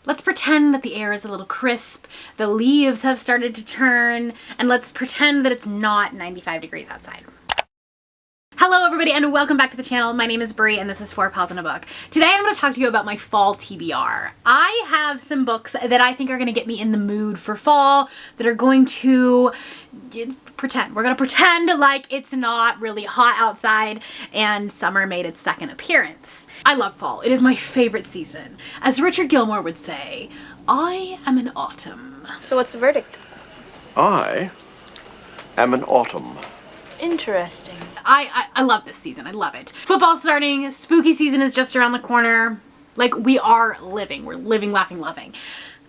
Let's pretend that the air is a little crisp, the leaves have started to turn, and let's pretend that it's not 95 degrees outside. Hello everybody and welcome back to the channel. My name is Brie and this is 4 Pals in a Book. Today I'm going to talk to you about my fall TBR. I have some books that I think are going to get me in the mood for fall, that are going to pretend. We're going to pretend like it's not really hot outside and summer made its second appearance. I love fall. It is my favorite season. As Richard Gilmore would say, I am an autumn. So what's the verdict? I am an autumn. Interesting. I love this season. I love it. Football's starting. Spooky season is just around the corner. Like, we are living. We're living, laughing, loving.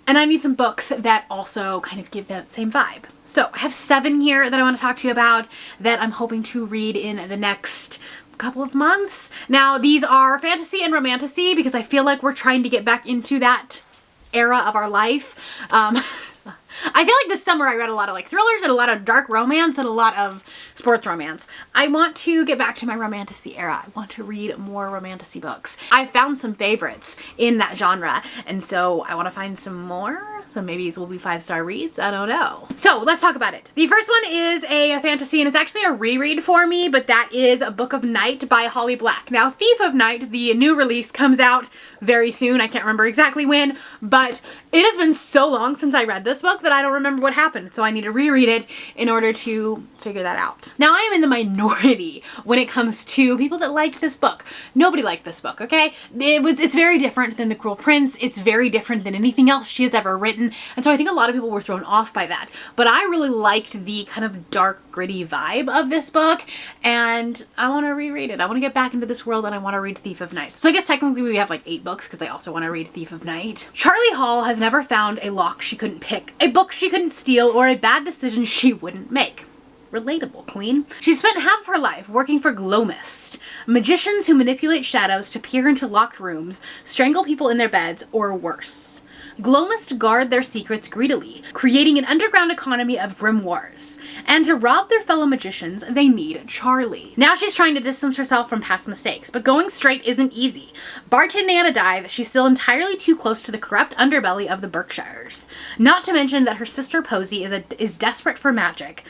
And I need some books that also kind of give that same vibe. So I have 7 here that I want to talk to you about that I'm hoping to read in the next couple of months. Now, these are fantasy and romantasy because I feel like we're trying to get back into that era of our life. I feel like this summer I read a lot of like thrillers and a lot of dark romance and a lot of sports romance. I want to get back to my romantasy era. I want to read more romantasy books. I found some favorites in that genre, and so I want to find some more. So maybe these will be 5-star reads. I don't know. So let's talk about it. The first one is a fantasy, and it's actually a reread for me, but that is A Book of Night by Holly Black. Now, Thief of Night, the new release, comes out very soon. I can't remember exactly when, but it has been so long since I read this book that I don't remember what happened. So I need to reread it in order to figure that out. Now, I am in the minority when it comes to people that liked this book. Nobody liked this book, okay? It's very different than The Cruel Prince. It's very different than anything else she has ever written. And so I think a lot of people were thrown off by that. But I really liked the kind of dark, gritty vibe of this book, and I want to reread it. I want to get back into this world and I want to read Thief of Night. So I guess technically we have like 8 books because I also want to read Thief of Night. Charlie Hall has never found a lock she couldn't pick, a book she couldn't steal, or a bad decision she wouldn't make. Relatable, queen. She spent half of her life working for Glomist, magicians who manipulate shadows to peer into locked rooms, strangle people in their beds, or worse. Glomist guard their secrets greedily, creating an underground economy of grimoires. And to rob their fellow magicians, they need Charlie. Now she's trying to distance herself from past mistakes, but going straight isn't easy. Bartending at a dive, she's still entirely too close to the corrupt underbelly of the Berkshires. Not to mention that her sister Posey is desperate for magic,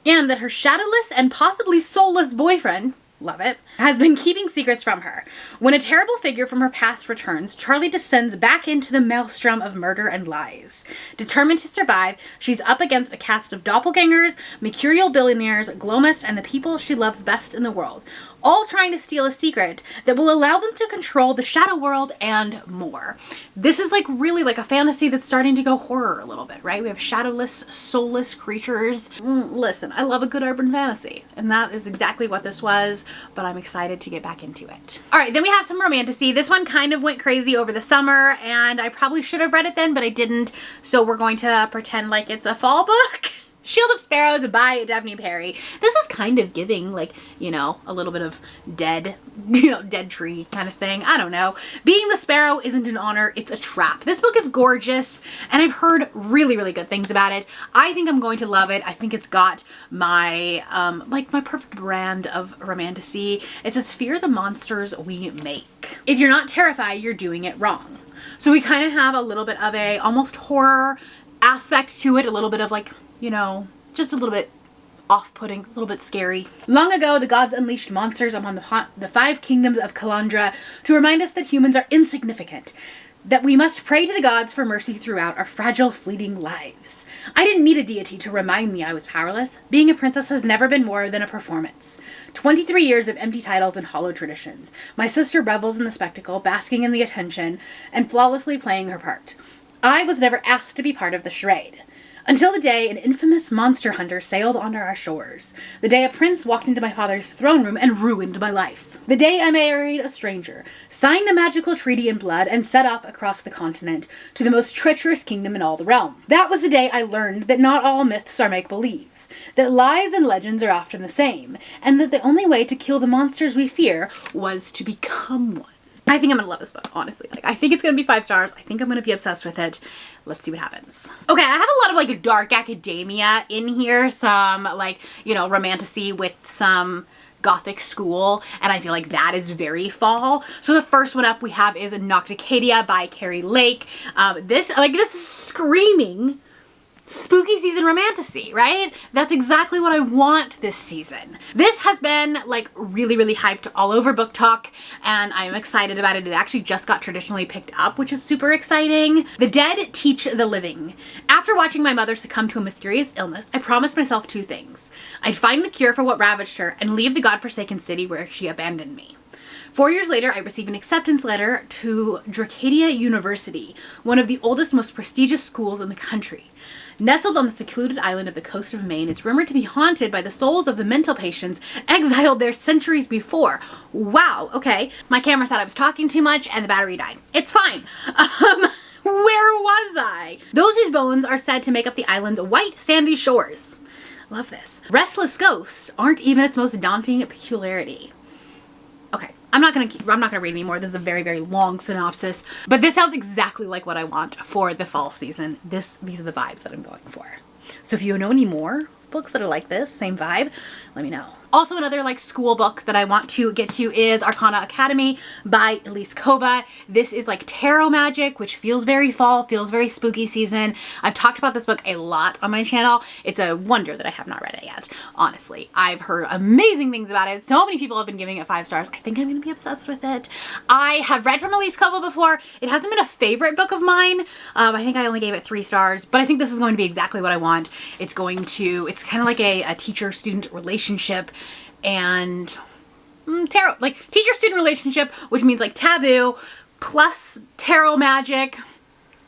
and that her shadowless and possibly soulless boyfriend, love it, has been keeping secrets from her. When a terrible figure from her past returns, Charlie descends back into the maelstrom of murder and lies. Determined to survive, she's up against a cast of doppelgangers, mercurial billionaires, Glomist, and the people she loves best in the world, all trying to steal a secret that will allow them to control the shadow world and more. This is like really like a fantasy that's starting to go horror a little bit, right? We have shadowless, soulless creatures. Listen, I love a good urban fantasy, and that is exactly what this was, but I'm excited to get back into it. All right, then we have some romantasy. This one kind of went crazy over the summer, and I probably should have read it then, but I didn't, so we're going to pretend like it's a fall book. Shield of Sparrows by Daphne Perry. This is kind of giving, like, you know, a little bit of dead tree kind of thing. I don't know. Being the sparrow isn't an honor, it's a trap. This book is gorgeous, and I've heard really, really good things about it. I think I'm going to love it. I think it's got my, like, my perfect brand of romantasy. It says, fear the monsters we make. If you're not terrified, you're doing it wrong. So we kind of have a little bit of a almost horror aspect to it, a little bit of like, you know, just a little bit off-putting, a little bit scary. Long ago, the gods unleashed monsters upon the 5 kingdoms of Kalandra to remind us that humans are insignificant, that we must pray to the gods for mercy throughout our fragile, fleeting lives. I didn't need a deity to remind me I was powerless. Being a princess has never been more than a performance. 23 years of empty titles and hollow traditions. My sister revels in the spectacle, basking in the attention, and flawlessly playing her part. I was never asked to be part of the charade. Until the day an infamous monster hunter sailed onto our shores. The day a prince walked into my father's throne room and ruined my life. The day I married a stranger, signed a magical treaty in blood, and set off across the continent to the most treacherous kingdom in all the realm. That was the day I learned that not all myths are make-believe, that lies and legends are often the same, and that the only way to kill the monsters we fear was to become one. I think I'm gonna love this book, honestly. Like, I think it's gonna be 5 stars. I think I'm gonna be obsessed with it. Let's see what happens. Okay, I have a lot of like dark academia in here. Some like, you know, romantasy with some gothic school, and I feel like that is very fall. So the first one up we have is Nocticadia by Carrie Lake. This is screaming spooky season romantasy, right? That's exactly what I want this season. This has been like really hyped all over Book Talk, and I'm excited about it. It actually just got traditionally picked up, which is super exciting. The dead teach the living. After watching my mother succumb to a mysterious illness, I promised myself 2 things. I'd find the cure for what ravaged her and leave the godforsaken city where she abandoned me. 4 years later, I received an acceptance letter to Dracadia University, one of the oldest, most prestigious schools in the country. Nestled on the secluded island of the coast of Maine, it's rumored to be haunted by the souls of the mental patients exiled there centuries before. Wow, okay. My camera thought I was talking too much and the battery died. It's fine. Where was I? Those whose bones are said to make up the island's white sandy shores. Love this. Restless ghosts aren't even its most daunting peculiarity. Okay, I'm not gonna read anymore. This is a very long synopsis, but this sounds exactly like what I want for the fall season. These are the vibes that I'm going for. So if you know any more books that are like this, same vibe, let me know. Also, another like school book that I want to get to is Arcana Academy by Elise Kova. This is like tarot magic, which feels very fall, feels very spooky season. I've talked about this book a lot on my channel. It's a wonder that I have not read it yet. Honestly, I've heard amazing things about it. So many people have been giving it 5 stars. I think I'm gonna be obsessed with it. I have read from Elise Kova before. It hasn't been a favorite book of mine. I think I only gave it 3 stars, but I think this is going to be exactly what I want. It's kind of like a teacher-student relationship and tarot, like teacher-student relationship, which means like taboo plus tarot magic.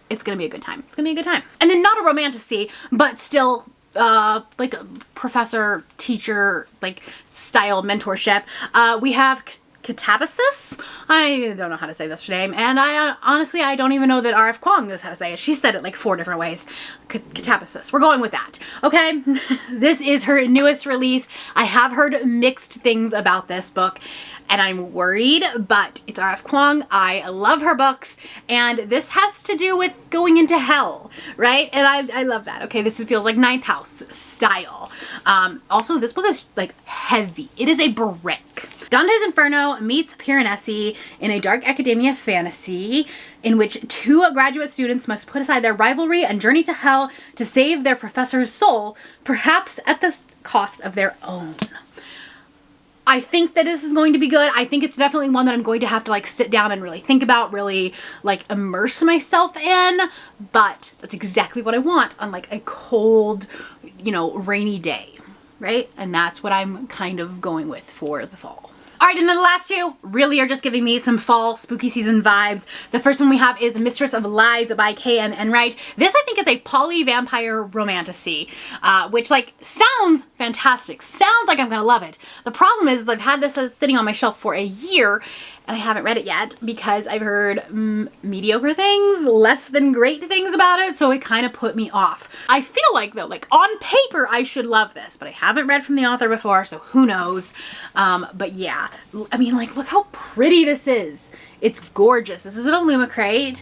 It's gonna be a good time. It's gonna be a good time. And then not a romantasy, but still like a professor teacher like style mentorship. We have Catabasis. I don't know how to say this name, and I honestly I don't even know that R.F. Kuang knows how to say it. She said it like 4 different ways. Catabasis. We're going with that. Okay, this is her newest release. I have heard mixed things about this book, and I'm worried, but it's R.F. Kuang. I love her books, and this has to do with going into hell, right? And I love that. Okay, this feels like Ninth House style. Also, this book is like heavy. It is a brick. Dante's Inferno meets Piranesi in a dark academia fantasy in which 2 graduate students must put aside their rivalry and journey to hell to save their professor's soul, perhaps at the cost of their own. I think that this is going to be good. I think it's definitely one that I'm going to have to like sit down and really think about, really like immerse myself in, but that's exactly what I want on like a cold, you know, rainy day, right? And that's what I'm kind of going with for the fall. All right, and then the last 2 really are just giving me some fall spooky season vibes. The first one we have is Mistress of Lies by K.M. Enright. This I think is a poly-vampire romantasy, which like sounds fantastic. Sounds like I'm gonna love it. The problem is I've had this sitting on my shelf for a year and I haven't read it yet because I've heard mediocre things, less than great things about it, so it kind of put me off. I feel like though, like on paper I should love this, but I haven't read from the author before, so who knows. But yeah, I mean, like, look how pretty this is. It's gorgeous. This is an Illumicrate.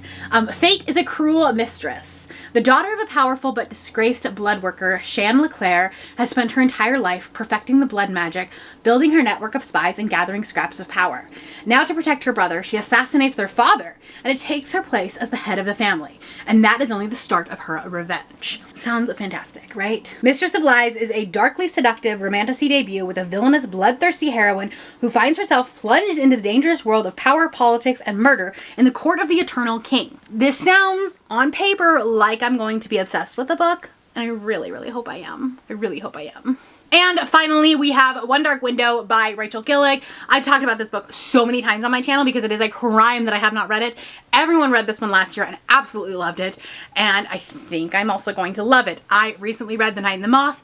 Fate is a cruel mistress. The daughter of a powerful but disgraced blood worker, Shan Leclerc, has spent her entire life perfecting the blood magic, building her network of spies, and gathering scraps of power. Now, to protect her brother, she assassinates their father, and it takes her place as the head of the family. And that is only the start of her revenge. Sounds fantastic, right? Mistress of Lies is a darkly seductive romantasy debut with a villainous, bloodthirsty heroine who finds herself plunged into the dangerous world of power, politics, and murder in the court of the Eternal King. This sounds, on paper, like I'm going to be obsessed with the book, and I really hope I am. I really hope I am. And finally, we have One Dark Window by Rachel Gillick. I've talked about this book so many times on my channel because it is a crime that I have not read it. Everyone read this one last year and absolutely loved it, and I think I'm also going to love it. I recently read The Night and the Moth.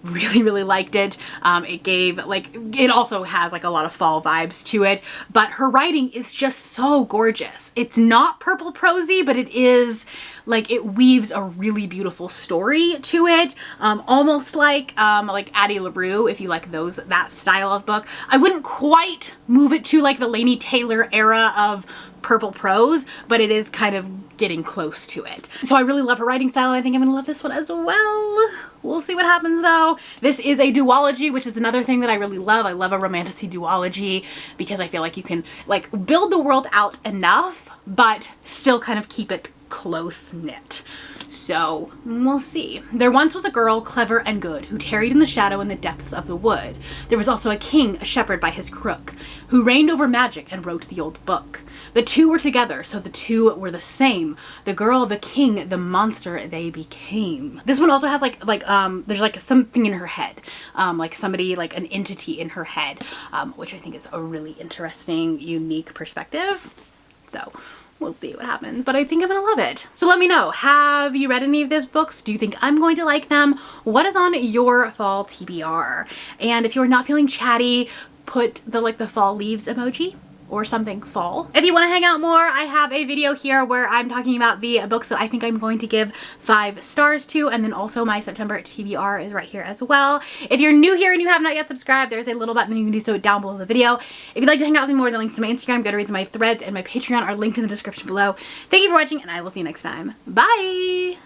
Really liked it. It also has like a lot of fall vibes to it, but her writing is just so gorgeous. It's not purple prosy, but it is like, it weaves a really beautiful story to it. Almost like Addie LaRue, if you like that style of book. I wouldn't quite move it to like the Laini Taylor era of purple prose, but it is kind of getting close to it. So I really love her writing style, and I think I'm gonna love this one as well. We'll see what happens though. This is a duology, which is another thing that I really love. I love a romantasy duology because I feel like you can like build the world out enough, but still kind of keep it close knit. So we'll see. There once was a girl, clever and good, who tarried in the shadow in the depths of the wood. There was also a king, a shepherd by his crook, who reigned over magic and wrote the old book. The two were together, so the two were the same. The girl, the king, the monster they became. This one also has there's like something in her head, like somebody, like an entity in her head, which I think is a really interesting, unique perspective. So we'll see what happens, but I think I'm gonna love it. So let me know, have you read any of these books? Do you think I'm going to like them? What is on your fall TBR? And if you're not feeling chatty, put the fall leaves emoji or something fall. If you want to hang out more, I have a video here where I'm talking about the books that I think I'm going to give 5 stars to, and then also my September TBR is right here as well. If you're new here and you have not yet subscribed, there's a little button you can do so down below the video. If you'd like to hang out with me more, the links to my Instagram, Goodreads, my Threads, and my Patreon are linked in the description below. Thank you for watching, and I will see you next time. Bye!